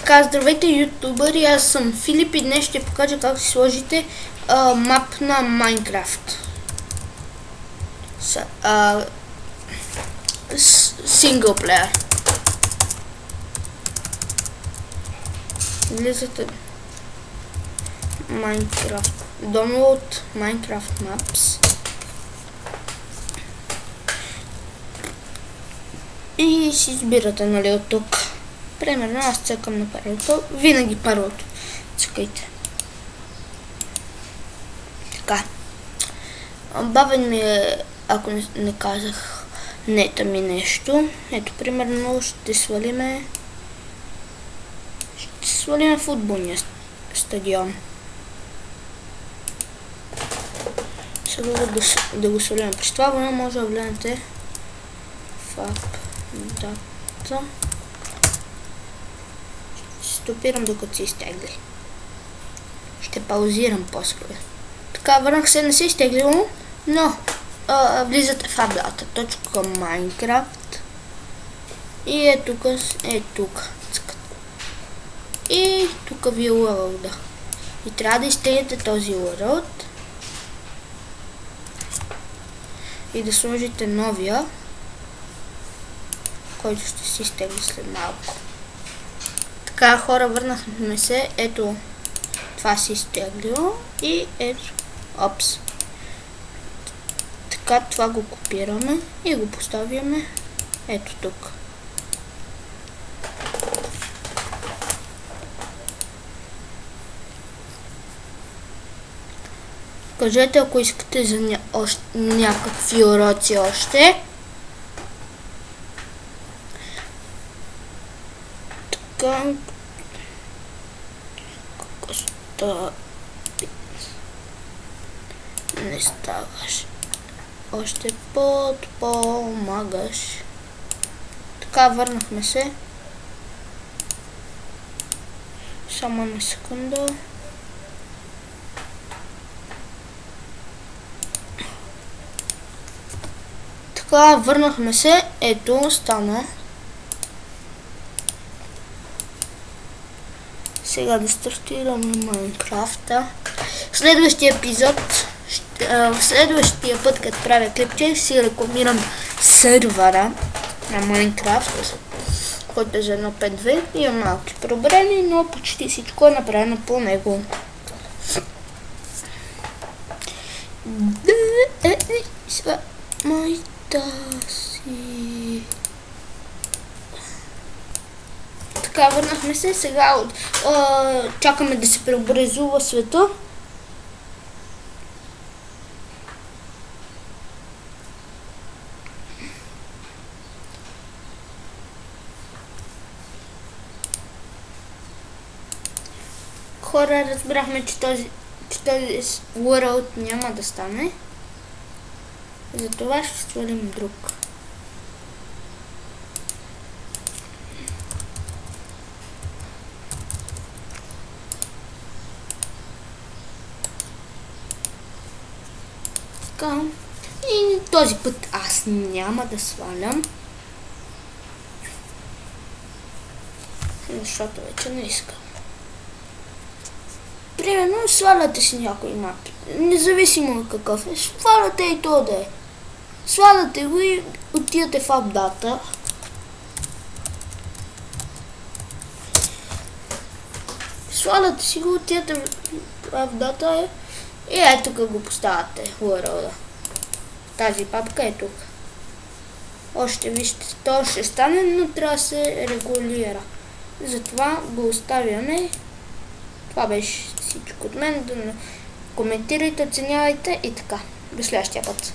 Така, здравейте ютубъри, аз съм Филип и днес ще покажа как си сложите мап на Майнкрафт. Синглплеер. Влизате Майнкрафт, Download Minecraft Maps и си избирате, нали, от тук. Примерно аз цъкам на първото, винаги първото цъкайте. Така. Бавен ми е, ако не казах нета ми нещо. Ето, примерно ще свалиме футболния стадион. Сега да го свалим. При това време може да влезете в апдата. Стопирам докато се изтегли. Ще паузирам после. Така, върнах се, не се изтеглило, но влизате в apdata.minecraft и е тук. И тук ви е URL-да. И трябва да изтеглите този URL и да сложите новия, който ще си изтегли след малко. Така, хора, върнахме се, ето това си изтеглило и ето, опс. Така, това го копираме и го поставяме ето тук. Кажете, ако искате за някакви уроци още. Така. Не ставаш. Още помагаш. Така, върнахме се. Само на секунда. Така, върнахме се. Ето, стана. Сега да стартираме Майнкрафта. В следващия епизод, в следващия път, като правя клипче, си рекламирам сервера на Майнкрафт, който е за 1.5.2. Има малки проблеми, но почти всичко е направено по него. Така, върнахме се, сега чакаме да се преобразува света. Хора, разбрахме, че този world няма да стане. Затова ще свалим друг. Така. И този път аз няма да свалям. Защото вече не искам. Примерно сваляте си някой мапи. Независимо какъв е. Сваляте и то да е. Сваляте го и отивате в апдата. Сваляте си го, отивате в апдата и ето тук го поставяте URL-да. Тази папка е тук. Още вижте, то ще стане, но трябва да се регулира. Затова го оставяме. Това беше всичко от мен. Да коментирайте, оценявайте и така. До следващия път.